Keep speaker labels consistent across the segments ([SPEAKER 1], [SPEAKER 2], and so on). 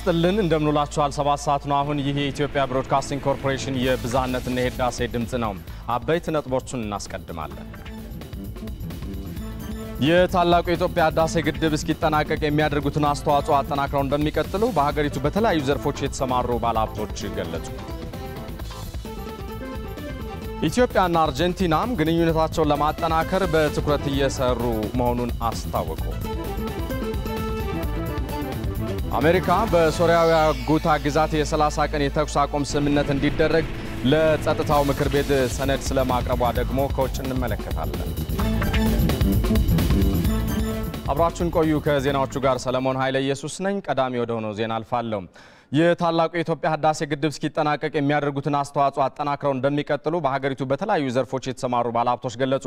[SPEAKER 1] ይስጥልን እንደምንላችኋል 7 ሰዓት ነው አሁን ይሄ የኢትዮጵያ ብሮድካስቲንግ ኮርፖሬሽን የብዛነትና የህዳሴ ድምጽ ነው አበይት ነጥቦችን እናስቀድማለን የታላቁ የኢትዮጵያ ህዳሴ ግድብ እስኪጠናቀቅ የሚያደርጉትን አስተዋጽኦ አጠናክረው እንደሚቀጥሉ በሀገሪቱ በተለያዩ ዘርፎች የተሰማሩ ባለሀብቶች ገለጹ ኢትዮጵያና አርጀንቲናም ግንኙነታቸውን ለማጠናከር በትኩረት እየሰሩ መሆኑን አስታወቁ አሜሪካ በሶሪያው ጉታ ግዛት የ30 ቀን የተኩስ አቁም ስምምነት እንዲደረግ ለጸጥታው ምክር ቤት ሰነድ ስለማቅረቧ ደግሞ ከውጭ እንመለከታለን አብራችሁን ቆዩ ከዜናዎቹ ጋር ሰለሞን ኃይለ ኢየሱስ ነኝ ቀዳሚ ወደ ሆነው ዜና አልፋለሁ የታላቁ የኢትዮጵያ ህዳሴ ግድብ እስኪጠናቀቅ የሚያደርጉትን አስተዋጽኦ አጠናክረው እንደሚቀጥሉ በሀገሪቱ በተለያዩ ዘርፎች የተሰማሩ ባለሀብቶች ገለጹ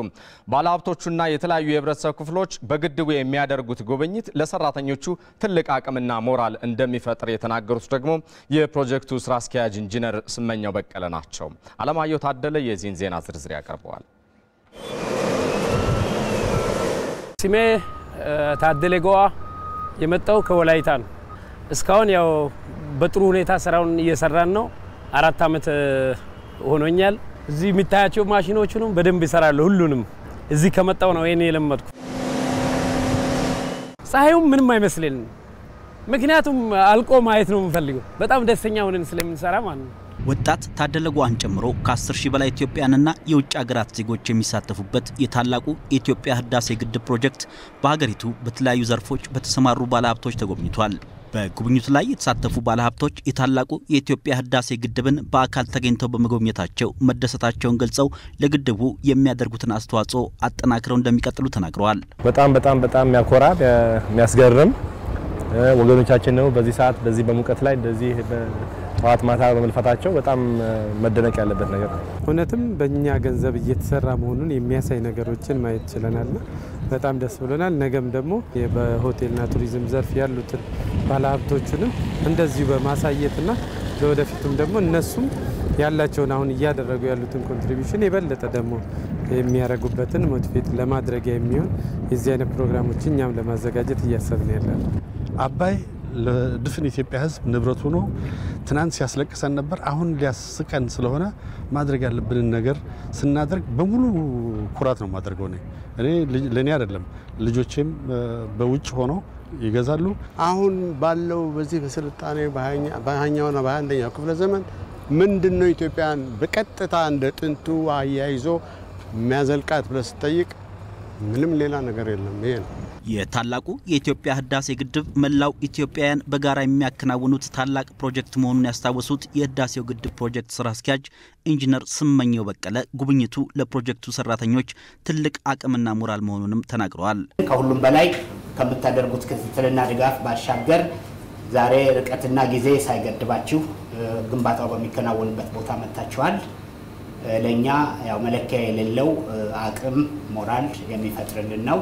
[SPEAKER 1] ባለሀብቶቹና የተለያዩ የህብረተሰብ ክፍሎች በግድቡ የሚያደርጉት ጉብኝት ለሰራተኞቹ ትልቅ አቅምና ሞራል እንደሚፈጥር የተናገሩት ደግሞ የፕሮጀክቱ ስራ አስኪያጅ ኢንጂነር ስመኛው በቀለ ናቸው አለማየሁ ታደለ የዚህን ዜና ዝርዝር ያቀርባል
[SPEAKER 2] ስሜ ታደለ ጎአ የመጣው ከወላይታ ነው እስካሁን ያው በጥሩ ሁኔታ ስራውን እየሰራን ነው 4 አመት ሆኖኛል እዚህ የሚታያቸው ማሽኖቹንም በደንብ ይሰራሉ ሁሉንም እዚህ ከመጣው ነው እኔ ለመድኩ ፀሐዩ ምንም አይመስልም ምክንያቱም አልቆ ማየት ነው የምፈልገው በጣም ደስተኛ ሆነን ስለምንሰራ ማለት ነው
[SPEAKER 3] ወጣት ታደለ ጎአን ጨምሮ ከ10,000 በላይ ኢትዮጵያንና የውጭ ሀገራት ዜጎች የሚሳተፉበት የታላቁ የኢትዮጵያ ህዳሴ ግድብ ፕሮጀክት በሀገሪቱ በተለያዩ ዘርፎች በተሰማሩ ባለሀብቶች ተጎብኝቷል በጉብኝቱ ላይ የተሳተፉ ባለሀብቶች የታላቁ የኢትዮጵያ ህዳሴ ግድብን በአካል ተገኝተው በመጎብኘታቸው መደሰታቸውን ገልጸው ለግድቡ የሚያደርጉትን አስተዋጽኦ አጠናክረው እንደሚቀጥሉ ተናግረዋል
[SPEAKER 4] በጣም ያኮራ የሚያስገርም ወገኖቻችን ነው በዚህ ሰዓት በዚህ በሙቀት ላይ እንደዚህ በጠዋት ማታ በመልፈታቸው በጣም መደነቅ ያለበት ነገር ነው
[SPEAKER 5] እውነትም በእኛ ገንዘብ እየተሰራ መሆኑን የሚያሳይ ነገሮችን ማየት ይችላልና በጣም ደስ ብሎናል ነገም ደግሞ በሆቴልና ቱሪዝም ዘርፍ ያሉትን ባለሀብቶችንም እንደዚህ በማሳየትና ለወደፊቱም ደግሞ እነሱም ያላቸውን አሁን እያደረጉ ያሉትን ኮንትሪቢዩሽን የበለጠ ደግሞ የሚያረጉበትን ሞቲቬት ለማድረግ የሚሆን የዚህ አይነት ፕሮግራሞችን እኛም ለማዘጋጀት እያሰብን ያለን
[SPEAKER 6] አባይ ለድፍን ኢትዮጵያ ህዝብ ንብረት ሆኖ ትናንት ሲያስለቅሰን ነበር አሁን ሊያስቀን ስለሆነ ማድረግ ያለብን ነገር ስናደርግ በሙሉ ኩራት ነው ማድረገው እኔ ለኔ አይደለም ልጆቼም በውጭ ሆኖ ይገዛሉ
[SPEAKER 7] አሁን ባለው በዚህ በስልጣኔ በሃያኛውና በ21ኛው ክፍለ ዘመን ምንድነው ኢትዮጵያን በቀጥታ እንደ ጥንቱ አያይዞ የሚያዘልቃት ብለስ ጠይቅ ምንም ሌላ ነገር የለም ይሄ ነው
[SPEAKER 3] የታላቁ የኢትዮጵያ ህዳሴ ግድብ መላው ኢትዮጵያውያን በጋራ የሚያከናውኑት ታላቅ ፕሮጀክት መሆኑን ያስታወሱት የህዳሴው ግድብ ፕሮጀክት ስራ አስኪያጅ ኢንጂነር ስመኛው በቀለ ጉብኝቱ ለፕሮጀክቱ ሰራተኞች ትልቅ አቅምና ሞራል መሆኑንም ተናግረዋል
[SPEAKER 8] ከሁሉም በላይ ከምታደርጉት ክትትልና ድጋፍ ባሻገር ዛሬ ርቀትና ጊዜ ሳይገድባችሁ ግንባታው በሚከናወንበት ቦታ መጣችኋል ለኛ ያው መለኪያ የሌለው አቅም ሞራል የሚፈጥርልን ነው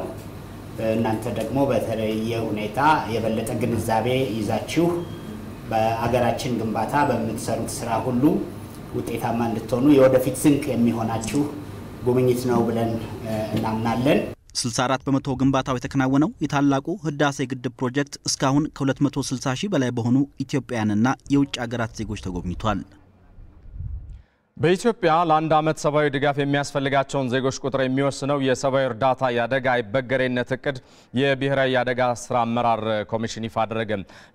[SPEAKER 8] እናንተ ደግሞ በተለየ ሁኔታ የበለጠ ግንዛቤ ይዛችሁ በአገራችን ግንባታ በመትሰሩት ስራ ሁሉ ውጤታማ እንድትሆኑ የወደፊት ስንቅ የሚሆናችሁ ጉብኝት ነው ብለን እናምናለን
[SPEAKER 3] 64% ግንባታው የተከናወነው የታላቁ ህዳሴ ግድብ ፕሮጀክት እስካሁን ከ260,000 በላይ በሆኑ ኢትዮጵያውያንና የውጭ ሀገራት ዜጎች ተጎብኝቷል
[SPEAKER 1] በኢትዮጵያ ለአንድ አመት ሰባዊ ድጋፍ የሚያስፈልጋቸውን ዜጎች ቁጥር የሚወስነው የሰባዊ እርዳታ ያደጋ አይበገሬነት እቅድ የብሔራዊ ያደጋ ስራ አመራር ኮሚሽን ይፋ አደረገ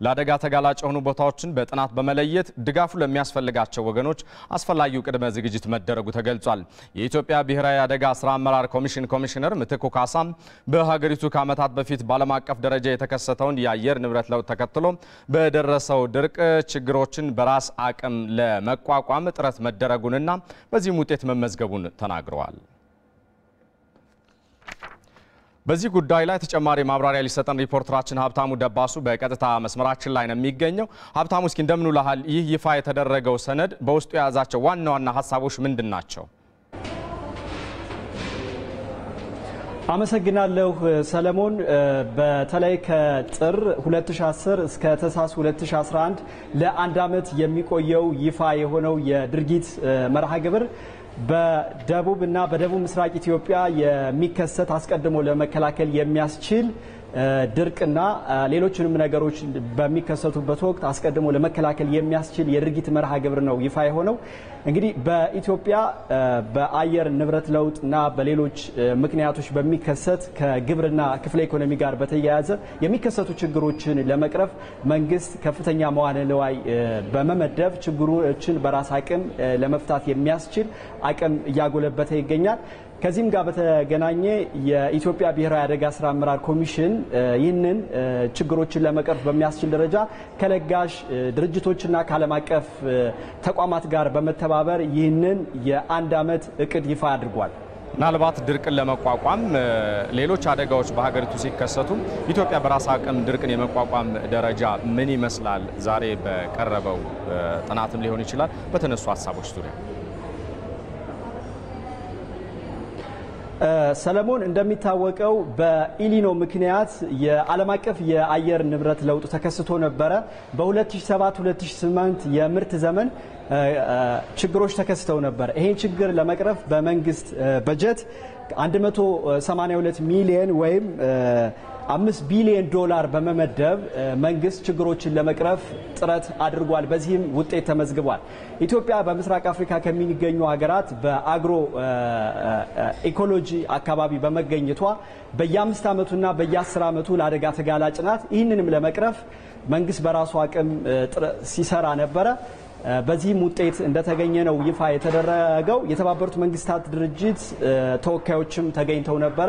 [SPEAKER 1] ለአደጋ ተጋላጭ የሆኑ ቦታዎችን በጥናት በመለየት ድጋፉ ለሚያስፈልጋቸው ወገኖች አስፈላጊው ቅድመ ዝግጅት መደረጉ ተገልጿል የኢትዮጵያ ብሔራዊ ያደጋ ስራ አመራር ኮሚሽን ኮሚሽነር ምትኩ ካሳም በሀገሪቱ ከዓመታት በፊት ባለም አቀፍ ደረጃ የተከሰተውን የአየር ንብረት ለውጥ ተከትሎ በደረሰው ድርቅ ችግሮችን በራስ አቅም ለመቋቋም ጥረት መደረጉ እና በዚህ ውጤት መመዝገቡን ተናግረዋል በዚህ ጉዳይ ላይ ተጨማሪ ማብራሪያ ሊሰጠን ሪፖርተራችን ሀብታሙ ደባሱ በቀጥታ መስመራችን ላይ ነው የሚገኘው ሀብታሙ እስኪ እንደምን ውለሃል ይህ ይፋ የተደረገው ሰነድ በውስጡ የያዛቸው ዋና ሐሳቦች ምንድናቸው
[SPEAKER 9] አመሰግናለሁ ሰለሞን በተለይ ከጥር 2010 እስከ ተሳስ 2011 ለአንድ አመት የሚቆየው ይፋ የሆነው የድርጊት መርሃ ግብር በደቡብና በደቡብ ምስራቅ ኢትዮጵያ የሚከሰት አስቀድሞ ለመከላከል የሚያስችል ድርቅና ሌሎችንም ነገሮች በሚከሰቱበት ወቅት አስቀድሞ ለመከላከል የሚያስችል የድርጊት መርሃ ግብር ነው ይፋ የሆነው። እንግዲህ በኢትዮጵያ በአየር ንብረት ለውጥና በሌሎች ምክንያቶች በሚከሰት ከግብርና ክፍለ ኢኮኖሚ ጋር በተያያዘ የሚከሰቱ ችግሮችን ለመቅረፍ መንግስት ከፍተኛ መዋዕለ ንዋይ በመመደብ ችግሮችን በራስ አቅም ለመፍታት የሚያስችል አቅም እያጎለበተ ይገኛል። ከዚህም ጋር በተገናኘ የኢትዮጵያ ብሔራዊ አደጋ ስራ አመራር ኮሚሽን ይህንን ችግሮችን ለመቅረፍ በሚያስችል ደረጃ ከለጋሽ ድርጅቶችና ከዓለም አቀፍ ተቋማት ጋር በመተባበር ይህንን የ1 ዓመት እቅድ ይፋ አድርጓል።
[SPEAKER 1] ምናልባት ድርቅን ለመቋቋም ሌሎች አደጋዎች በሀገሪቱ ሲከሰቱ ኢትዮጵያ በራስ አቅም ድርቅን የመቋቋም ደረጃ ምን ይመስላል? ዛሬ በቀረበው ጥናትም ሊሆን ይችላል በተነሱ ሀሳቦች ዙሪያ
[SPEAKER 9] ሰለሞን እንደሚታወቀው በኢሊኖ ምክንያት የዓለም አቀፍ የአየር ንብረት ለውጥ ተከስቶ ነበረ። በ2007-2008 የምርት ዘመን ችግሮች ተከስተው ነበር። ይሄን ችግር ለመቅረፍ በመንግስት በጀት 182 ሚሊዮን ወይም 5 ቢሊዮን ዶላር በመመደብ መንግስት ችግሮችን ለመቅረፍ ጥረት አድርጓል። በዚህም ውጤት ተመዝግቧል። ኢትዮጵያ በምስራቅ አፍሪካ ከሚገኙ ሀገራት በአግሮ ኢኮሎጂ አካባቢ በመገኘቷ በየ5 ዓመቱና በየ10 ዓመቱ ለአደጋ ተጋላጭ ናት። ይህንንም ለመቅረፍ መንግስት በራሱ አቅም ሲሰራ ነበረ። በዚህም ውጤት እንደተገኘ ነው ይፋ የተደረገው። የተባበሩት መንግስታት ድርጅት ተወካዮችም ተገኝተው ነበረ።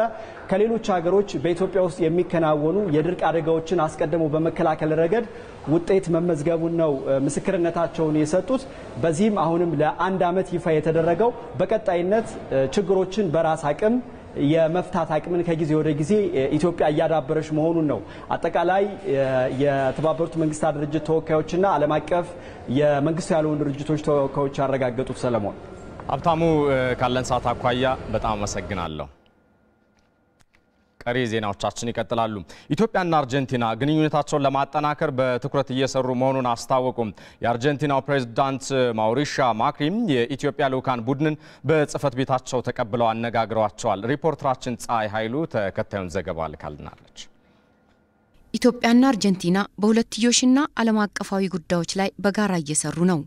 [SPEAKER 9] ከሌሎች ሀገሮች በኢትዮጵያ ውስጥ የሚከናወኑ የድርቅ አደጋዎችን አስቀድሞ በመከላከል ረገድ ውጤት መመዝገቡን ነው ምስክርነታቸውን የሰጡት። በዚህም አሁንም ለ1 ዓመት ይፋ የተደረገው በቀጣይነት ችግሮችን በራስ አቅም የመፍታት አቅምን ከጊዜ ወደ ጊዜ ኢትዮጵያ እያዳበረች መሆኑን ነው አጠቃላይ የተባበሩት መንግስታት ድርጅት ተወካዮችና ዓለም አቀፍ የመንግስት ያልሆኑ ድርጅቶች ተወካዮች ያረጋገጡት። ሰለሞን
[SPEAKER 1] ሀብታሙ፣ ካለን ሰዓት አኳያ በጣም አመሰግናለሁ። ቀሪ ዜናዎቻችን ይቀጥላሉ። ኢትዮጵያና አርጀንቲና ግንኙነታቸውን ለማጠናከር በትኩረት እየሰሩ መሆኑን አስታወቁም። የአርጀንቲናው ፕሬዝዳንት ማውሪሻ ማክሪም የኢትዮጵያ ልዑካን ቡድንን በጽህፈት ቤታቸው ተቀብለው አነጋግረዋቸዋል። ሪፖርተራችን ፀሐይ ኃይሉ ተከታዩን ዘገባ ልካልናለች።
[SPEAKER 10] ኢትዮጵያና አርጀንቲና በሁለትዮሽና ዓለም አቀፋዊ ጉዳዮች ላይ በጋራ እየሰሩ ነው።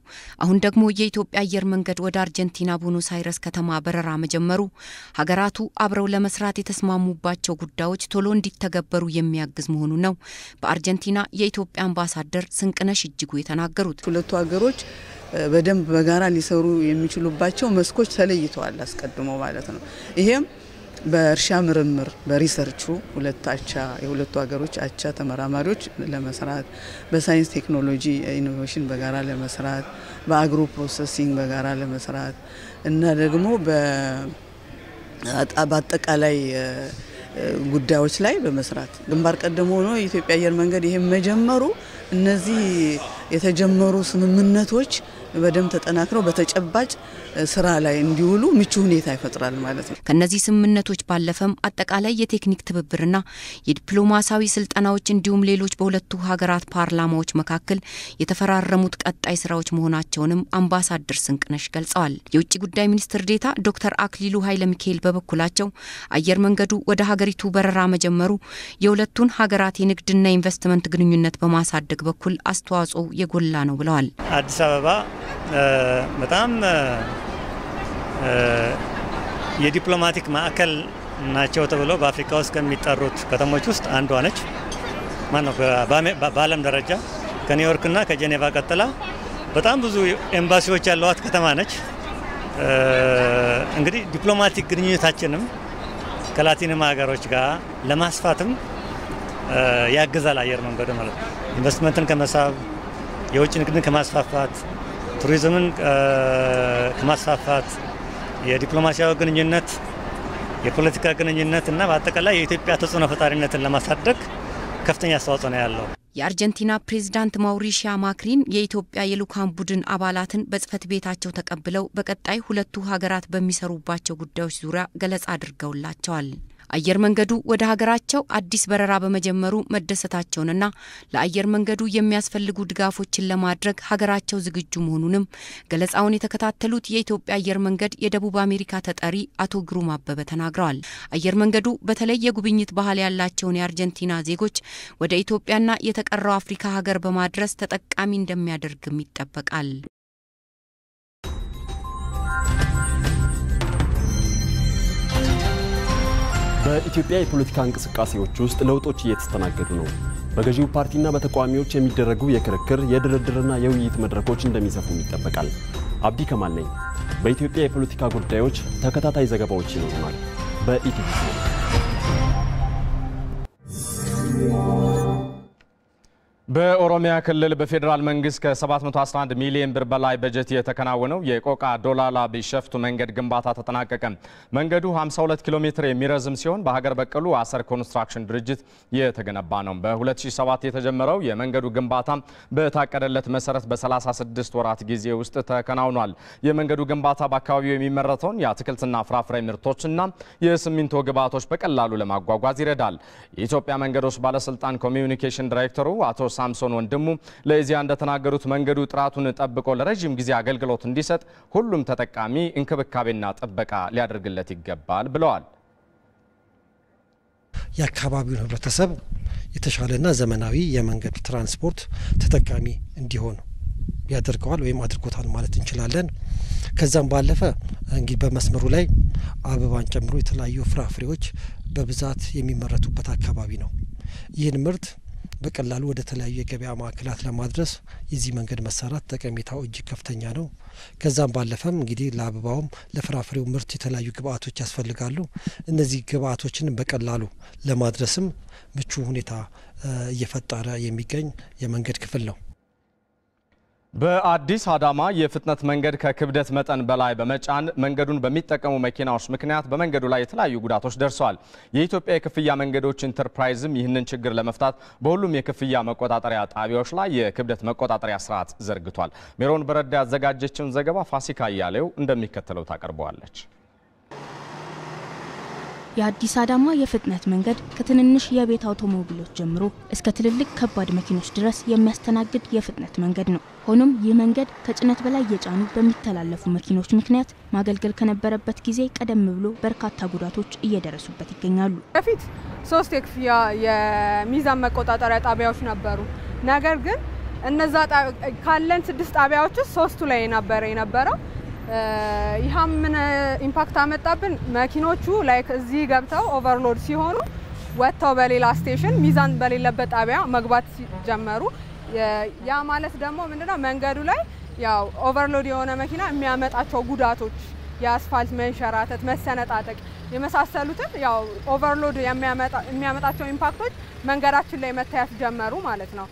[SPEAKER 10] አሁን ደግሞ የኢትዮጵያ አየር መንገድ ወደ አርጀንቲና ቦኖስ አይረስ ከተማ በረራ መጀመሩ ሀገራቱ አብረው ለመስራት የተስማሙባቸው ጉዳዮች ቶሎ እንዲተገበሩ የሚያግዝ መሆኑ ነው በአርጀንቲና የኢትዮጵያ አምባሳደር ስንቅነሽ እጅጉ የተናገሩት።
[SPEAKER 11] ሁለቱ ሀገሮች በደንብ በጋራ ሊሰሩ የሚችሉባቸው መስኮች ተለይተዋል አስቀድሞ ማለት ነው። ይሄም በእርሻ ምርምር በሪሰርቹ የሁለቱ ሀገሮች አቻ ተመራማሪዎች ለመስራት፣ በሳይንስ ቴክኖሎጂ ኢኖቬሽን በጋራ ለመስራት፣ በአግሮ ፕሮሰሲንግ በጋራ ለመስራት እና ደግሞ በአጠቃላይ ጉዳዮች ላይ በመስራት ግንባር ቀደም ሆኖ የኢትዮጵያ አየር መንገድ ይሄን መጀመሩ እነዚህ የተጀመሩ ስምምነቶች በደም ተጠናክረው በተጨባጭ ስራ ላይ እንዲውሉ ምቹ ሁኔታ ይፈጥራል ማለት ነው።
[SPEAKER 10] ከነዚህ ስምምነቶች ባለፈም አጠቃላይ የቴክኒክ ትብብርና የዲፕሎማሲያዊ ስልጣናዎች እንዲሁም ሌሎች በሁለቱ ሀገራት ፓርላማዎች መካከል የተፈራረሙት ቀጣይ ስራዎች መሆናቸውንም አምባሳደር ስንቅነሽ ገልጸዋል። የውጭ ጉዳይ ሚኒስትር ዴታ ዶክተር አክሊሉ ኃይለ ሚካኤል በበኩላቸው አየር መንገዱ ወደ ሀገሪቱ በረራ መጀመሩ የሁለቱን ሀገራት የንግድና ኢንቨስትመንት ግንኙነት በማሳደግ በኩል አስተዋጽኦ የጎላ ነው ብለዋል።
[SPEAKER 12] አዲስ አበባ በጣም የዲፕሎማቲክ ማዕከል ናቸው ተብሎ በአፍሪካ ውስጥ ከሚጠሩት ከተሞች ውስጥ አንዷ ነች። ማነው በዓለም ደረጃ ከኒውዮርክና ከጄኔቫ ቀጥላ በጣም ብዙ ኤምባሲዎች ያሏት ከተማ ነች። እንግዲህ ዲፕሎማቲክ ግንኙነታችንም ከላቲንም ሀገሮች ጋር ለማስፋትም ያግዛል አየር መንገዱ ማለት ነው። ኢንቨስትመንትን ከመሳብ፣ የውጭ ንግድን ከማስፋፋት፣ ቱሪዝምን ከማስፋፋት፣ የዲፕሎማሲያዊ ግንኙነት፣ የፖለቲካ ግንኙነት እና በአጠቃላይ የኢትዮጵያ ተጽዕኖ ፈጣሪነትን ለማሳደግ ከፍተኛ አስተዋጽኦ ነው ያለው።
[SPEAKER 10] የአርጀንቲና ፕሬዝዳንት ማውሪሻ ማክሪን የኢትዮጵያ የልዑካን ቡድን አባላትን በጽህፈት ቤታቸው ተቀብለው በቀጣይ ሁለቱ ሀገራት በሚሰሩባቸው ጉዳዮች ዙሪያ ገለጻ አድርገውላቸዋል። አየር መንገዱ ወደ ሀገራቸው አዲስ በረራ በመጀመሩ መደሰታቸውንና ለአየር መንገዱ የሚያስፈልጉ ድጋፎችን ለማድረግ ሀገራቸው ዝግጁ መሆኑንም ገለጻውን የተከታተሉት የኢትዮጵያ አየር መንገድ የደቡብ አሜሪካ ተጠሪ አቶ ግሩም አበበ ተናግረዋል። አየር መንገዱ በተለይ የጉብኝት ባህል ያላቸውን የአርጀንቲና ዜጎች ወደ ኢትዮጵያና የተቀረው አፍሪካ ሀገር በማድረስ ተጠቃሚ እንደሚያደርግም ይጠበቃል።
[SPEAKER 13] በኢትዮጵያ የፖለቲካ እንቅስቃሴዎች ውስጥ ለውጦች እየተስተናገዱ ነው። በገዢው ፓርቲና በተቃዋሚዎች የሚደረጉ የክርክር የድርድርና የውይይት መድረኮች እንደሚሰፉም ይጠበቃል። አብዲ ከማል ነኝ። በኢትዮጵያ የፖለቲካ ጉዳዮች ተከታታይ ዘገባዎች ይኖሩናል። በኢቲቪ
[SPEAKER 1] በኦሮሚያ ክልል በፌደራል መንግስት ከ711 ሚሊዮን ብር በላይ በጀት የተከናወነው የቆቃ ዶላላ ቢሸፍቱ መንገድ ግንባታ ተጠናቀቀ። መንገዱ 52 ኪሎ ሜትር የሚረዝም ሲሆን በሀገር በቀሉ አሰር ኮንስትራክሽን ድርጅት የተገነባ ነው። በ2007 የተጀመረው የመንገዱ ግንባታ በታቀደለት መሰረት በ36 ወራት ጊዜ ውስጥ ተከናውኗል። የመንገዱ ግንባታ በአካባቢው የሚመረተውን የአትክልትና ፍራፍሬ ምርቶችና የሲሚንቶ ግብዓቶች በቀላሉ ለማጓጓዝ ይረዳል። የኢትዮጵያ መንገዶች ባለስልጣን ኮሚዩኒኬሽን ዳይሬክተሩ አቶ ሳምሶን ወንድሙ ለኢዜአ እንደተናገሩት መንገዱ ጥራቱን ጠብቆ ለረጅም ጊዜ አገልግሎት እንዲሰጥ ሁሉም ተጠቃሚ እንክብካቤና ጥበቃ ሊያደርግለት ይገባል ብለዋል።
[SPEAKER 14] የአካባቢው ህብረተሰብ የተሻለና ዘመናዊ የመንገድ ትራንስፖርት ተጠቃሚ እንዲሆን ያደርገዋል ወይም አድርጎታል ማለት እንችላለን። ከዛም ባለፈ እንግዲህ በመስመሩ ላይ አበባን ጨምሮ የተለያዩ ፍራፍሬዎች በብዛት የሚመረቱበት አካባቢ ነው። ይህን ምርት በቀላሉ ወደ ተለያዩ የገበያ ማዕከላት ለማድረስ የዚህ መንገድ መሰራት ጠቀሜታው እጅግ ከፍተኛ ነው። ከዛም ባለፈም እንግዲህ ለአበባውም ለፍራፍሬው ምርት የተለያዩ ግብአቶች ያስፈልጋሉ። እነዚህ ግብአቶችን በቀላሉ ለማድረስም ምቹ ሁኔታ እየፈጠረ የሚገኝ የመንገድ ክፍል ነው።
[SPEAKER 1] በአዲስ አዳማ የፍጥነት መንገድ ከክብደት መጠን በላይ በመጫን መንገዱን በሚጠቀሙ መኪናዎች ምክንያት በመንገዱ ላይ የተለያዩ ጉዳቶች ደርሰዋል። የኢትዮጵያ የክፍያ መንገዶች ኢንተርፕራይዝም ይህንን ችግር ለመፍታት በሁሉም የክፍያ መቆጣጠሪያ ጣቢያዎች ላይ የክብደት መቆጣጠሪያ ስርዓት ዘርግቷል። ሜሮን በረዳ ያዘጋጀችውን ዘገባ ፋሲካ እያሌው እንደሚከተለው ታቀርበዋለች።
[SPEAKER 15] የአዲስ አዳማ የፍጥነት መንገድ ከትንንሽ የቤት አውቶሞቢሎች ጀምሮ እስከ ትልልቅ ከባድ መኪኖች ድረስ የሚያስተናግድ የፍጥነት መንገድ ነው። ሆኖም ይህ መንገድ ከጭነት በላይ የጫኑ በሚተላለፉ መኪኖች ምክንያት ማገልገል ከነበረበት ጊዜ ቀደም ብሎ በርካታ ጉዳቶች እየደረሱበት ይገኛሉ።
[SPEAKER 16] በፊት 3 የክፍያ የሚዛን መቆጣጠሪያ ጣቢያዎች ነበሩ። ነገር ግን እነዛ ካለን 6 ጣቢያዎች 3ቱ ላይ የነበረው ይሃም ምን ኢምፓክት አመጣብን? መኪኖቹ ላይክ እዚህ ገብተው ኦቨርሎድ ሲሆኑ ወጥተው በሌላ ስቴሽን ሚዛን በሌለበት ጣቢያ መግባት ጀመሩ። ያ ማለት ደግሞ ምንድነው መንገዱ ላይ ያው ኦቨርሎድ የሆነ መኪና የሚያመጣቸው ጉዳቶች የአስፋልት መንሸራተት፣ መሰነጣጠቅ የመሳሰሉትን ያው ኦቨርሎድ የሚያመጣቸው ኢምፓክቶች መንገዳችን ላይ መታየት ጀመሩ ማለት ነው።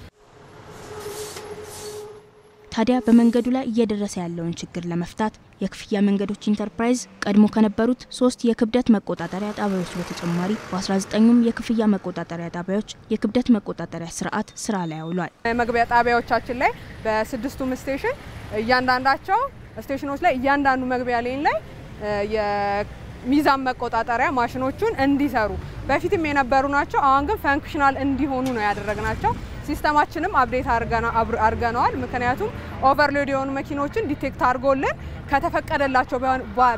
[SPEAKER 15] ታዲያ በመንገዱ ላይ እየደረሰ ያለውን ችግር ለመፍታት የክፍያ መንገዶች ኢንተርፕራይዝ ቀድሞ ከነበሩት 3 የክብደት መቆጣጠሪያ ጣቢያዎች በተጨማሪ በ19ኙም የክፍያ መቆጣጠሪያ ጣቢያዎች የክብደት መቆጣጠሪያ ስርዓት ስራ ላይ አውሏል።
[SPEAKER 16] መግቢያ ጣቢያዎቻችን ላይ በ6ቱም ስቴሽን እያንዳንዳቸው ስቴሽኖች ላይ እያንዳንዱ መግቢያ ሌን ላይ የሚዛን መቆጣጠሪያ ማሽኖቹን እንዲሰሩ በፊትም የነበሩ ናቸው። አሁን ግን ፈንክሽናል እንዲሆኑ ነው ያደረግናቸው። ሲስተማችንም አፕዴት አርገናል። ምክንያቱም ኦቨርሎድ የሆኑ መኪኖችን ዲቴክት አርጎልን ከተፈቀደላቸው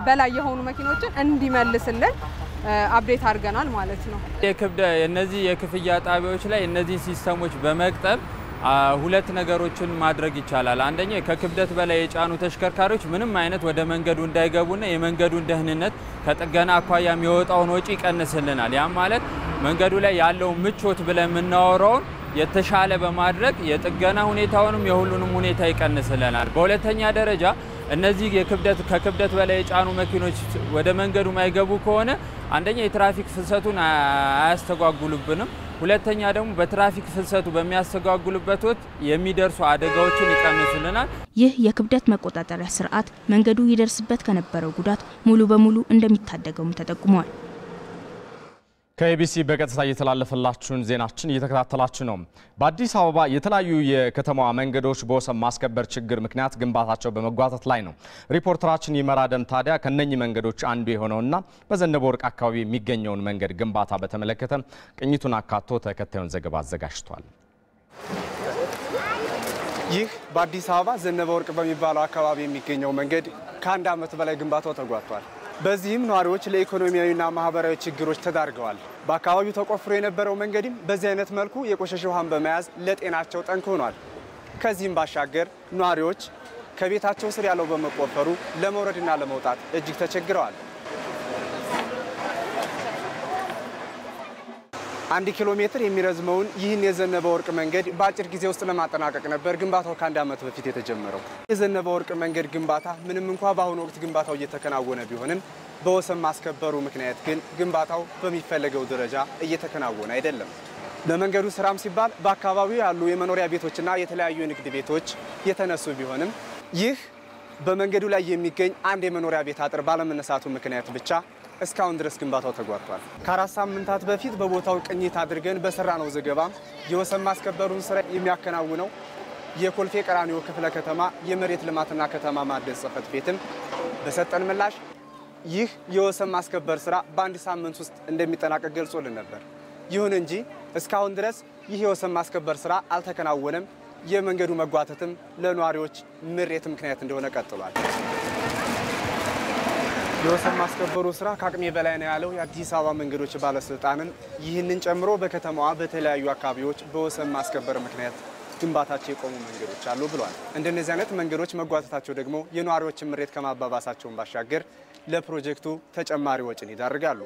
[SPEAKER 16] በላይ የሆኑ መኪኖችን እንዲመልስልን አፕዴት አርገናል ማለት ነው።
[SPEAKER 17] እነዚህ የክፍያ ጣቢያዎች ላይ እነዚህ ሲስተሞች በመቅጠም 2 ነገሮችን ማድረግ ይቻላል። አንደኛ ከክብደት በላይ የጫኑ ተሽከርካሪዎች ምንም አይነት ወደ መንገዱ እንዳይገቡና የመንገዱን ደህንነት ከጥገና አኳያ የሚወጣውን ወጪ ይቀንስልናል። ያ ማለት መንገዱ ላይ ያለው ምቾት ብለን የምናወራውን የተሻለ በማድረግ የጥገና ሁኔታውንም የሁሉንም ሁኔታ ይቀንስልናል። በሁለተኛ ደረጃ እነዚህ ከክብደት በላይ የጫኑ መኪኖች ወደ መንገዱ ማይገቡ ከሆነ አንደኛ የትራፊክ ፍሰቱን አያስተጓጉሉብንም፣ ሁለተኛ ደግሞ በትራፊክ ፍሰቱ በሚያስተጓጉሉበት ወቅት የሚደርሱ አደጋዎችን ይቀንስልናል።
[SPEAKER 15] ይህ የክብደት መቆጣጠሪያ ስርዓት መንገዱ ይደርስበት ከነበረው ጉዳት ሙሉ በሙሉ እንደሚታደገውም ተጠቁሟል።
[SPEAKER 1] ከኢቢሲ በቀጥታ እየተላለፈላችሁን ዜናችን እየተከታተላችሁ ነው። በአዲስ አበባ የተለያዩ የከተማዋ መንገዶች በወሰን ማስከበር ችግር ምክንያት ግንባታቸው በመጓተት ላይ ነው። ሪፖርተራችን ይመራደም ታዲያ ከነኚህ መንገዶች አንዱ የሆነውና በዘነበ ወርቅ አካባቢ የሚገኘውን መንገድ ግንባታ በተመለከተ ቅኝቱን አካቶ ተከታዩን ዘገባ አዘጋጅቷል።
[SPEAKER 18] ይህ በአዲስ አበባ ዘነበ ወርቅ በሚባለው አካባቢ የሚገኘው መንገድ ከአንድ ዓመት በላይ ግንባታው ተጓቷል። በዚህም ነዋሪዎች ለኢኮኖሚያዊና ማህበራዊ ችግሮች ተዳርገዋል። በአካባቢው ተቆፍሮ የነበረው መንገድም በዚህ አይነት መልኩ የቆሸሸ ውሃን በመያዝ ለጤናቸው ጠንቅ ሆኗል። ከዚህም ባሻገር ነዋሪዎች ከቤታቸው ስር ያለው በመቆፈሩ ለመውረድና ለመውጣት እጅግ ተቸግረዋል። 1 ኪሎ ሜትር የሚረዝመውን ይህን የዘነበ ወርቅ መንገድ በአጭር ጊዜ ውስጥ ለማጠናቀቅ ነበር ግንባታው ከአንድ ዓመት በፊት የተጀመረው። የዘነበ ወርቅ መንገድ ግንባታ ምንም እንኳን በአሁኑ ወቅት ግንባታው እየተከናወነ ቢሆንም በወሰን ማስከበሩ ምክንያት ግን ግንባታው በሚፈለገው ደረጃ እየተከናወነ አይደለም። ለመንገዱ ስራም ሲባል በአካባቢው ያሉ የመኖሪያ ቤቶችና የተለያዩ የንግድ ቤቶች የተነሱ ቢሆንም ይህ በመንገዱ ላይ የሚገኝ አንድ የመኖሪያ ቤት አጥር ባለመነሳቱ ምክንያት ብቻ እስካሁን ድረስ ግንባታው ተጓቷል። ከ4 ሳምንታት በፊት በቦታው ቅኝት አድርገን በሰራነው ዘገባ የወሰን ማስከበሩን ስራ የሚያከናውነው የኮልፌ ቀራኒዮ ክፍለ ከተማ የመሬት ልማትና ከተማ ማደስ ጽሕፈት ቤትም በሰጠን ምላሽ ይህ የወሰን ማስከበር ስራ በአንድ ሳምንት ውስጥ እንደሚጠናቀቅ ገልጾልን ነበር። ይሁን እንጂ እስካሁን ድረስ ይህ የወሰን ማስከበር ስራ አልተከናወነም። የመንገዱ መጓተትም ለነዋሪዎች ምሬት ምክንያት እንደሆነ ቀጥሏል። የወሰን ማስከበሩ ስራ ከአቅሜ በላይ ነው ያለው የአዲስ አበባ መንገዶች ባለስልጣንን ይህንን ጨምሮ በከተማዋ በተለያዩ አካባቢዎች በወሰን ማስከበር ምክንያት ግንባታቸው የቆሙ መንገዶች አሉ ብሏል። እንደነዚህ አይነት መንገዶች መጓተታቸው ደግሞ የነዋሪዎችን ምሬት ከማባባሳቸውን ባሻገር ለፕሮጀክቱ ተጨማሪ ወጪን ይዳርጋሉ።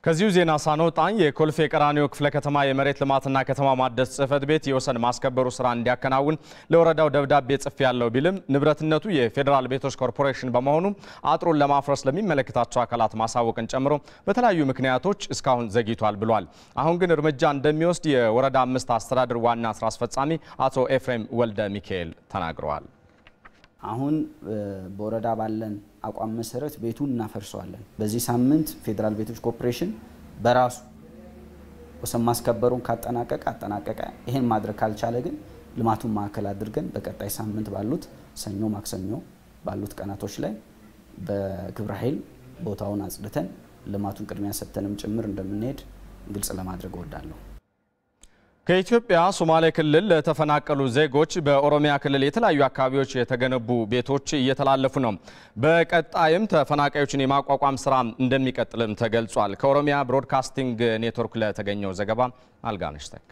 [SPEAKER 1] ከዚሁ ዜና ሳንወጣን የኮልፌ ቀራኒዮ ክፍለ ከተማ የመሬት ልማትና ከተማ ማደስ ጽሕፈት ቤት የወሰን ማስከበሩ ስራ እንዲያከናውን ለወረዳው ደብዳቤ ጽፌያለሁ ቢልም ንብረትነቱ የፌዴራል ቤቶች ኮርፖሬሽን በመሆኑ አጥሩን ለማፍረስ ለሚመለከታቸው አካላት ማሳወቅን ጨምሮ በተለያዩ ምክንያቶች እስካሁን ዘግይቷል ብሏል። አሁን ግን እርምጃ እንደሚወስድ የወረዳ 5 አስተዳደር ዋና ስራ አስፈጻሚ አቶ ኤፍሬም ወልደ ሚካኤል ተናግረዋል።
[SPEAKER 19] አሁን በወረዳ ባለን አቋም መሰረት ቤቱን እናፈርሰዋለን። በዚህ ሳምንት ፌዴራል ቤቶች ኮርፖሬሽን በራሱ ወሰን ማስከበሩን አጠናቀቀ። ይሄን ማድረግ ካልቻለ ግን ልማቱን ማዕከል አድርገን በቀጣይ ሳምንት ባሉት ሰኞ ማክሰኞ ባሉት ቀናቶች ላይ በግብረ ኃይል ቦታውን አጽድተን ልማቱን ቅድሚያ ሰጥተንም ጭምር እንደምንሄድ ግልጽ ለማድረግ እወዳለሁ።
[SPEAKER 1] ከኢትዮጵያ ሶማሌ ክልል ለተፈናቀሉ ዜጎች በኦሮሚያ ክልል የተለያዩ አካባቢዎች የተገነቡ ቤቶች እየተላለፉ ነው። በቀጣይም ተፈናቃዮችን የማቋቋም ስራ እንደሚቀጥልም ተገልጿል። ከኦሮሚያ ብሮድካስቲንግ ኔትወርክ ለተገኘው ዘገባ አልጋነሽ ተካ።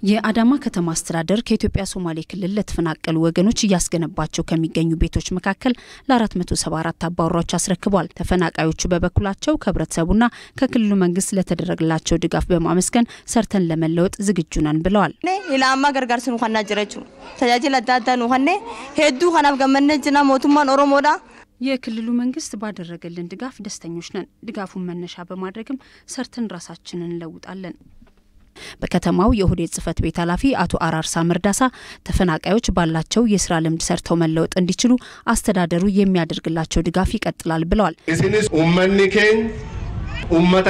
[SPEAKER 20] የአዳማ ከተማ አስተዳደር ከኢትዮጵያ ሶማሌ ክልል ለተፈናቀሉ ወገኖች እያስገነባቸው ከሚገኙ ቤቶች መካከል ለ474 አባወራዎች አስረክቧል። ተፈናቃዮቹ በበኩላቸው ከህብረተሰቡና ከክልሉ መንግስት ለተደረገላቸው ድጋፍ በማመስገን ሰርተን ለመለወጥ ዝግጁ ነን ብለዋል።
[SPEAKER 21] ኢላማ ገርጋርሱን ሆና ጅረቹ ተጃጅል አዳዳኑ ሆነ ሄዱ ኸናፍ ገመነጅና ሞቱማን ኦሮሞዳ
[SPEAKER 20] የክልሉ መንግስት ባደረገልን ድጋፍ ደስተኞች ነን። ድጋፉን መነሻ በማድረግም ሰርተን ራሳችንን እንለውጣለን። በከተማው የኦህዴድ ጽሕፈት ቤት ኃላፊ አቶ አራርሳ መርዳሳ ተፈናቃዮች ባላቸው የስራ ልምድ ሰርተው መለወጥ እንዲችሉ አስተዳደሩ የሚያደርግላቸው ድጋፍ ይቀጥላል ብለዋል።
[SPEAKER 22] እስኒስ ኡመኒኬን ኡመታ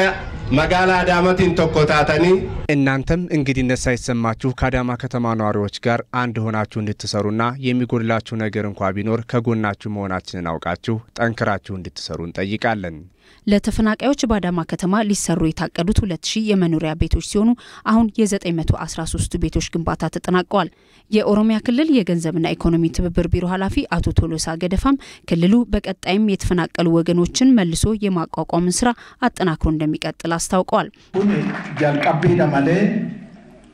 [SPEAKER 22] መጋላ አዳማቲን ተቆጣጣኒ
[SPEAKER 23] እናንተም እንግዲህ ሳይሰማችሁ ከአዳማ ከተማ ነዋሪዎች ጋር አንድ ሆናችሁ እንድትሰሩና የሚጎድላችሁ ነገር እንኳን ቢኖር ከጎናችሁ መሆናችንን አውቃችሁ ጠንክራችሁ እንድትሰሩ እንጠይቃለን።
[SPEAKER 20] ለተፈናቃዮች በአዳማ ከተማ ሊሰሩ የታቀዱት 2000 የመኖሪያ ቤቶች ሲሆኑ አሁን የ913 ቤቶች ግንባታ ተጠናቀዋል። የኦሮሚያ ክልል የገንዘብና ኢኮኖሚ ትብብር ቢሮ ኃላፊ አቶ ቶሎሳ ገደፋም ክልሉ በቀጣይም የተፈናቀሉ ወገኖችን መልሶ የማቋቋም ስራ አጠናክሮ እንደሚቀጥል አስታውቀዋል።
[SPEAKER 22] ጃልቀቢዳ ማለ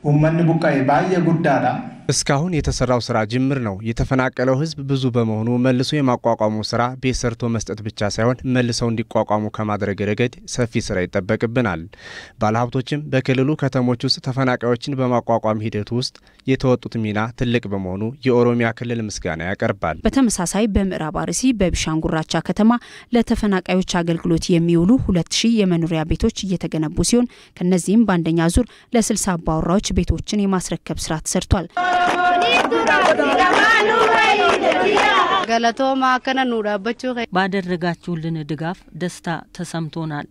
[SPEAKER 22] ኡመን ቡቃይ ባየ ጉዳዳ
[SPEAKER 23] እስካሁን የተሰራው ስራ ጅምር ነው። የተፈናቀለው ህዝብ ብዙ በመሆኑ መልሶ የማቋቋሙ ስራ ቤት ሰርቶ መስጠት ብቻ ሳይሆን መልሰው እንዲቋቋሙ ከማድረግ ረገድ ሰፊ ስራ ይጠበቅብናል። ባለሀብቶችም በክልሉ ከተሞች ውስጥ ተፈናቃዮችን በማቋቋም ሂደት ውስጥ የተወጡት ሚና ትልቅ በመሆኑ የኦሮሚያ ክልል ምስጋና ያቀርባል።
[SPEAKER 20] በተመሳሳይ በምዕራብ አርሲ በቢሻንጉራቻ ከተማ ለተፈናቃዮች አገልግሎት የሚውሉ 2000 የመኖሪያ ቤቶች እየተገነቡ ሲሆን ከነዚህም በአንደኛ ዙር ለ60 አባወራዎች ቤቶችን የማስረከብ ስራ ተሰርቷል።
[SPEAKER 2] ገለቶማ ከነ ኑዳበቹ
[SPEAKER 4] ባደረጋችሁልን ድጋፍ ደስታ ተሰምቶናል።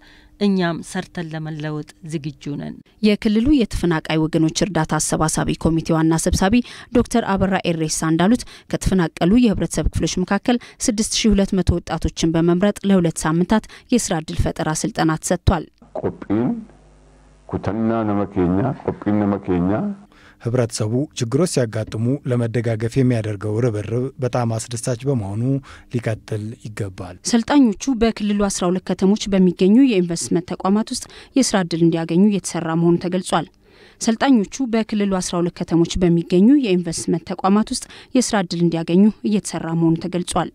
[SPEAKER 4] እኛም ሰርተን ለመለወጥ ዝግጁ ነን።
[SPEAKER 20] የክልሉ የተፈናቃይ ወገኖች እርዳታ አሰባሳቢ ኮሚቴ ዋና ሰብሳቢ ዶክተር አበራ ኤሬሳ እንዳሉት ከተፈናቀሉ የህብረተሰብ ክፍሎች መካከል 6200 ወጣቶችን በመምረጥ ለ2 ሳምንታት የስራ ዕድል ፈጠራ ስልጠና ተሰጥቷል።
[SPEAKER 5] ቆጲን ኩተና ነመከኛ ቆጲን ነመከኛ
[SPEAKER 24] ህብረተሰቡ ችግሮች ሲያጋጥሙ ለመደጋገፍ የሚያደርገው ርብርብ በጣም አስደሳች በመሆኑ ሊቀጥል ይገባል።
[SPEAKER 20] ሰልጣኞቹ በክልሉ 12 ከተሞች በሚገኙ የኢንቨስትመንት ተቋማት ውስጥ የስራ ዕድል እንዲያገኙ እየተሰራ መሆኑ ተገልጿል። ሰልጣኞቹ በክልሉ 12 ከተሞች በሚገኙ የኢንቨስትመንት ተቋማት ውስጥ የስራ ዕድል እንዲያገኙ እየተሰራ መሆኑ ተገልጿል።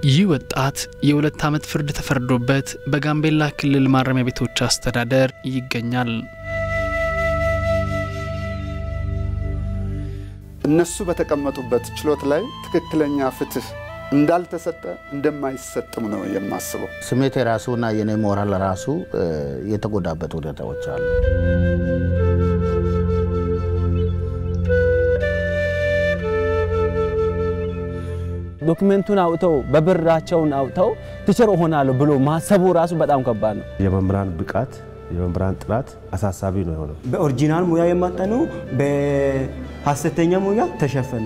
[SPEAKER 25] ይህ ወጣት የ2 ዓመት ፍርድ ተፈርዶበት በጋምቤላ ክልል ማረሚያ ቤቶች አስተዳደር ይገኛል።
[SPEAKER 26] እነሱ በተቀመጡበት ችሎት ላይ ትክክለኛ ፍትህ እንዳልተሰጠ እንደማይሰጥም ነው የማስበው።
[SPEAKER 27] ስሜቴ ራሱና የኔ ሞራል ራሱ የተጎዳበት ሁኔታዎች አሉ።
[SPEAKER 28] ዶክመንቱን አውጥተው በብራቸውን አውጥተው ቲቸር ሆናለሁ ብሎ ማሰቡ ራሱ በጣም ከባድ ነው።
[SPEAKER 29] የመምህራን ብቃት የመምህራን ጥራት አሳሳቢ ነው የሆነው።
[SPEAKER 28] በኦሪጂናል ሙያ የማጠኑ በሐሰተኛ ሙያ ተሸፈነ።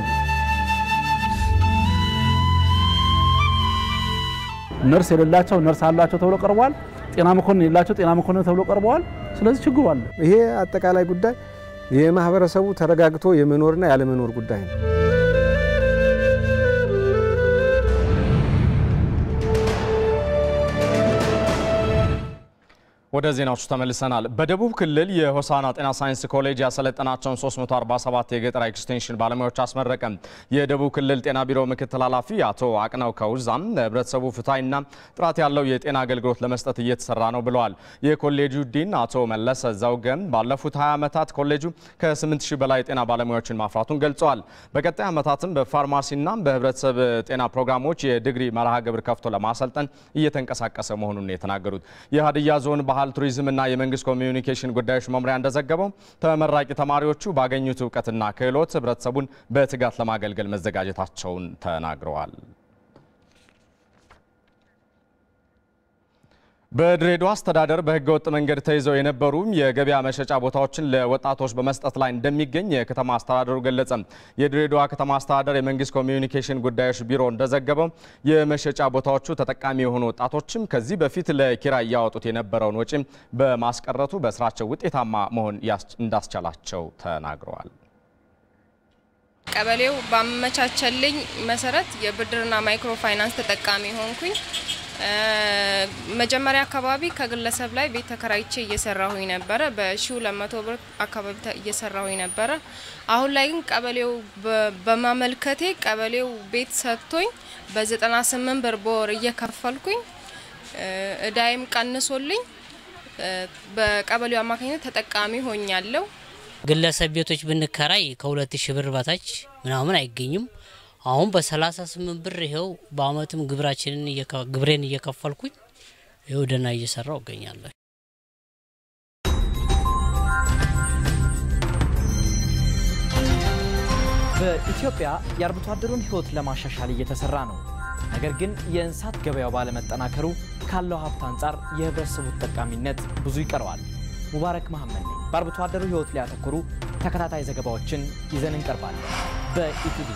[SPEAKER 30] ነርስ የሌላቸው ነርስ አላቸው ተብሎ ቀርቧል። ጤና መኮንን የሌላቸው ጤና መኮንን ተብሎ ቀርቧል። ስለዚህ ችግሩ አለ።
[SPEAKER 31] ይሄ አጠቃላይ ጉዳይ የማህበረሰቡ ተረጋግቶ የመኖርና ያለመኖር ጉዳይ ነው።
[SPEAKER 1] ወደ ዜናዎቹ ተመልሰናል። በደቡብ ክልል የሆሳና ጤና ሳይንስ ኮሌጅ ያሰለጠናቸውን 347 የገጠር ኤክስቴንሽን ባለሙያዎች አስመረቀ። የደቡብ ክልል ጤና ቢሮ ምክትል ኃላፊ አቶ አቅነው ከውዛም ለህብረተሰቡ ፍትሃዊና ጥራት ያለው የጤና አገልግሎት ለመስጠት እየተሰራ ነው ብለዋል። የኮሌጁ ዲን አቶ መለሰ ዘውገም ባለፉት 20 ዓመታት ኮሌጁ ከ8000 በላይ የጤና ባለሙያዎችን ማፍራቱን ገልጸዋል። በቀጣይ ዓመታትም በፋርማሲና በህብረተሰብ ጤና ፕሮግራሞች የዲግሪ መርሃ ግብር ከፍቶ ለማሰልጠን እየተንቀሳቀሰ መሆኑን የተናገሩት የሀዲያ ዞን ባህል ቱሪዝም እና የመንግስት ኮሚዩኒኬሽን ጉዳዮች መምሪያ እንደዘገበው ተመራቂ ተማሪዎቹ ባገኙት ዕውቀትና ክህሎት ህብረተሰቡን በትጋት ለማገልገል መዘጋጀታቸውን ተናግረዋል። በድሬዳዋ አስተዳደር በህገወጥ መንገድ ተይዘው የነበሩ የገበያ መሸጫ ቦታዎችን ለወጣቶች በመስጠት ላይ እንደሚገኝ የከተማ አስተዳደሩ ገለጸ። የድሬዳዋ ከተማ አስተዳደር የመንግስት ኮሚዩኒኬሽን ጉዳዮች ቢሮ እንደዘገበው የመሸጫ ቦታዎቹ ተጠቃሚ የሆኑ ወጣቶችም ከዚህ በፊት ለኪራይ ያወጡት የነበረውን ወጪ በማስቀረቱ በስራቸው ውጤታማ መሆን እንዳስቻላቸው ተናግረዋል።
[SPEAKER 32] ቀበሌው ባመቻቸልኝ መሰረት የብድርና ማይክሮ ፋይናንስ ተጠቃሚ ሆንኩኝ። መጀመሪያ አካባቢ ከግለሰብ ላይ ቤት ተከራይቼ እየሰራሁኝ ነበር። በ1200 ብር አካባቢ እየሰራሁኝ ነበር። አሁን ላይ ግን ቀበሌው በማመልከቴ ቀበሌው ቤት ሰጥቶኝ በ98 ብር በወር እየከፈልኩኝ እዳይም ቀንሶልኝ በቀበሌው አማካኝነት ተጠቃሚ ሆኛለሁ።
[SPEAKER 33] ግለሰብ ቤቶች ብንከራይ ከ2000 ብር በታች ምናምን አይገኝም። አሁን በ38 ብር ይሄው በአመትም ግብሬን እየከፈልኩኝ ይሄው ደና እየሰራው እገኛለሁ።
[SPEAKER 34] በኢትዮጵያ የአርብቶ አደሩን ህይወት ለማሻሻል እየተሰራ ነው። ነገር ግን የእንስሳት ገበያው ባለመጠናከሩ ካለው ሀብት አንጻር የህብረተሰቡ ተጠቃሚነት ብዙ ይቀረዋል። ሙባረክ መሐመድ ነኝ። በአርብቶ አደሩ ህይወት ላይ ያተኮሩ ተከታታይ ዘገባዎችን ይዘን እንቀርባለን በኢቲቪ።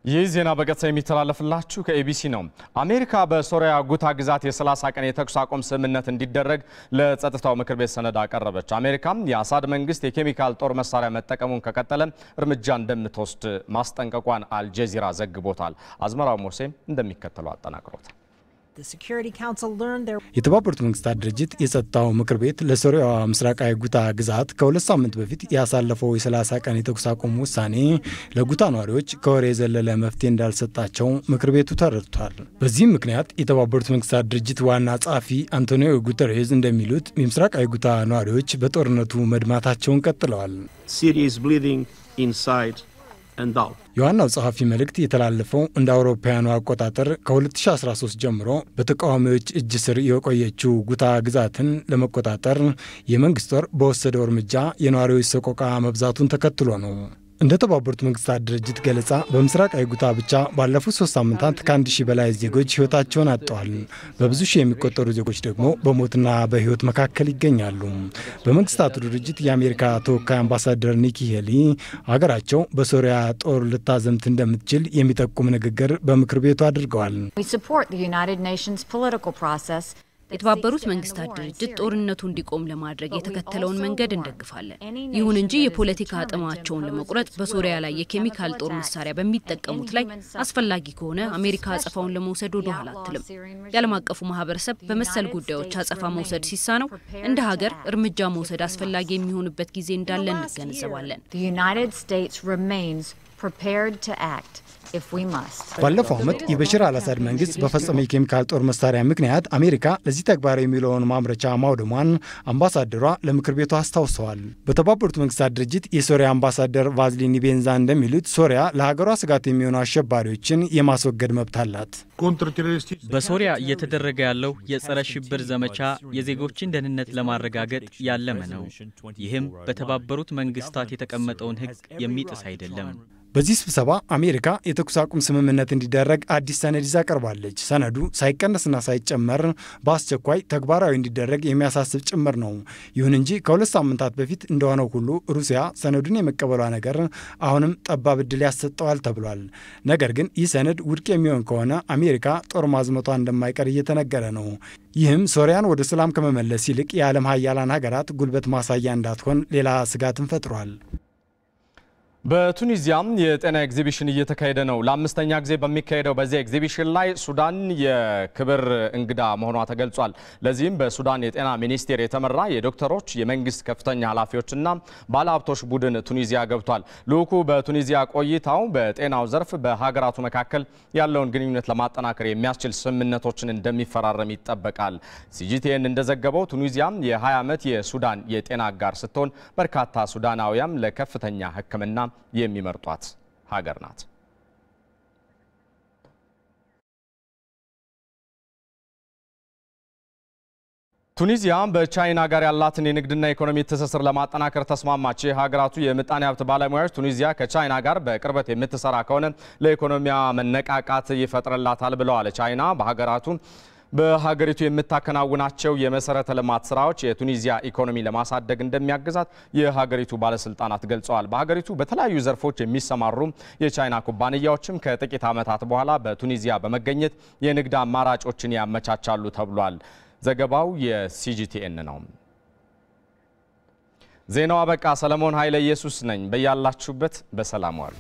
[SPEAKER 1] ይህ ዜና በቀጥታ የሚተላለፍላችሁ ከኤቢሲ ነው። አሜሪካ በሶሪያ ጉታ ግዛት የ30 ቀን የተኩስ አቁም ስምምነት እንዲደረግ ለጸጥታው ምክር ቤት ሰነድ አቀረበች። አሜሪካም የአሳድ መንግስት የኬሚካል ጦር መሳሪያ መጠቀሙን ከቀጠለ እርምጃ እንደምትወስድ ማስጠንቀቋን አልጀዚራ ዘግቦታል። አዝመራው ሞሴም እንደሚከተለው አጠናቅሮታል።
[SPEAKER 24] የተባበሩት መንግስታት ድርጅት የጸጥታው ምክር ቤት ለሶሪያዋ ምስራቃዊ ጉታ ግዛት ከ2 ሳምንት በፊት ያሳለፈው የ30 ቀን የተኩስ አቁም ውሳኔ ለጉታ ነዋሪዎች ከወሬ የዘለለ መፍትሄ እንዳልሰጣቸው ምክር ቤቱ ተረድቷል። በዚህም ምክንያት የተባበሩት መንግስታት ድርጅት ዋና ጸሐፊ አንቶኒዮ ጉተሬዝ እንደሚሉት የምስራቃዊ ጉታ ነዋሪዎች በጦርነቱ መድማታቸውን ቀጥለዋል። የዋናው ጸሐፊ መልእክት የተላለፈው እንደ አውሮፓውያኑ አቆጣጠር ከ2013 ጀምሮ በተቃዋሚዎች እጅ ስር የቆየችው ጉታ ግዛትን ለመቆጣጠር የመንግስት ጦር በወሰደው እርምጃ የነዋሪዎች ሰቆቃ መብዛቱን ተከትሎ ነው። እንደ ተባበሩት መንግስታት ድርጅት ገለጻ በምስራቃዊ ጉታ ብቻ ባለፉት 3 ሳምንታት ከ1000 በላይ ዜጎች ህይወታቸውን አጥተዋል። በብዙ ሺህ የሚቆጠሩ ዜጎች ደግሞ በሞትና በህይወት መካከል ይገኛሉ። በመንግስታቱ ድርጅት የአሜሪካ ተወካይ አምባሳደር ኒኪ ሄሊ ሀገራቸው በሶሪያ ጦር ልታዘምት እንደምትችል የሚጠቁም ንግግር በምክር ቤቱ አድርገዋል።
[SPEAKER 20] የተባበሩት መንግስታት ድርጅት ጦርነቱ እንዲቆም ለማድረግ የተከተለውን መንገድ እንደግፋለን። ይሁን እንጂ የፖለቲካ አጥማቸውን ለመቁረጥ በሶሪያ ላይ የኬሚካል ጦር መሳሪያ በሚጠቀሙት ላይ አስፈላጊ ከሆነ አሜሪካ አጸፋውን ለመውሰድ ወደ ኋላ አትልም። የዓለም አቀፉ ማህበረሰብ በመሰል ጉዳዮች አጸፋ መውሰድ ሲሳነው እንደ ሀገር እርምጃ መውሰድ አስፈላጊ የሚሆንበት ጊዜ እንዳለ እንገነዘባለን።
[SPEAKER 24] ባለፈው ዓመት የበሽር አልአሳድ መንግስት በፈጸመው የኬሚካል ጦር መሳሪያ ምክንያት አሜሪካ ለዚህ ተግባር የሚለውን ማምረቻ ማውደሟን አምባሳደሯ ለምክር ቤቱ አስታውሰዋል። በተባበሩት መንግስታት ድርጅት የሶሪያ አምባሳደር ቫዝሊኒ ቤንዛ እንደሚሉት ሶሪያ ለሀገሯ ስጋት የሚሆኑ አሸባሪዎችን የማስወገድ መብት አላት።
[SPEAKER 3] በሶሪያ እየተደረገ ያለው የጸረ ሽብር ዘመቻ የዜጎችን ደህንነት ለማረጋገጥ ያለመ ነው። ይህም በተባበሩት መንግስታት የተቀመጠውን ሕግ የሚጥስ አይደለም።
[SPEAKER 24] በዚህ ስብሰባ አሜሪካ የተኩስ አቁም ስምምነት እንዲደረግ አዲስ ሰነድ ይዛ ቀርባለች። ሰነዱ ሳይቀነስና ሳይጨመር በአስቸኳይ ተግባራዊ እንዲደረግ የሚያሳስብ ጭምር ነው። ይሁን እንጂ ከ2 ሳምንታት በፊት እንደሆነው ሁሉ ሩሲያ ሰነዱን የመቀበሏ ነገር አሁንም ጠባብ ዕድል ያሰጠዋል ተብሏል። ነገር ግን ይህ ሰነድ ውድቅ የሚሆን ከሆነ አሜሪካ ጦር ማዝመቷ እንደማይቀር እየተነገረ ነው። ይህም ሶሪያን ወደ ሰላም ከመመለስ ይልቅ የዓለም ሀያላን ሀገራት ጉልበት ማሳያ እንዳትሆን ሌላ ስጋትን ፈጥሯል።
[SPEAKER 1] በቱኒዚያም የጤና ኤግዚቢሽን እየተካሄደ ነው። ለአምስተኛ ጊዜ በሚካሄደው በዚህ ኤግዚቢሽን ላይ ሱዳን የክብር እንግዳ መሆኗ ተገልጿል። ለዚህም በሱዳን የጤና ሚኒስቴር የተመራ የዶክተሮች የመንግስት ከፍተኛ ኃላፊዎችና ባለሀብቶች ቡድን ቱኒዚያ ገብቷል። ልዑኩ በቱኒዚያ ቆይታው በጤናው ዘርፍ በሀገራቱ መካከል ያለውን ግንኙነት ለማጠናከር የሚያስችል ስምምነቶችን እንደሚፈራረም ይጠበቃል። ሲጂቲኤን እንደዘገበው ቱኒዚያም የ20 ዓመት የሱዳን የጤና አጋር ስትሆን በርካታ ሱዳናውያን ለከፍተኛ ሕክምና የሚመርጧት ሀገር ናት። ቱኒዚያ በቻይና ጋር ያላትን የንግድና ኢኮኖሚ ትስስር ለማጠናከር ተስማማች። የሀገራቱ የምጣኔ ሀብት ባለሙያዎች ቱኒዚያ ከቻይና ጋር በቅርበት የምትሰራ ከሆነ ለኢኮኖሚያ መነቃቃት ይፈጥርላታል ብለዋል። ቻይና በሀገሪቱ የምታከናውናቸው የመሰረተ ልማት ስራዎች የቱኒዚያ ኢኮኖሚ ለማሳደግ እንደሚያግዛት የሀገሪቱ ባለስልጣናት ገልጸዋል። በሀገሪቱ በተለያዩ ዘርፎች የሚሰማሩ የቻይና ኩባንያዎችም ከጥቂት ዓመታት በኋላ በቱኒዚያ በመገኘት የንግድ አማራጮችን ያመቻቻሉ ተብሏል። ዘገባው የሲጂቲኤን ነው። ዜናው አበቃ። ሰለሞን ኃይለ ኢየሱስ ነኝ። በያላችሁበት በሰላም ዋሉ።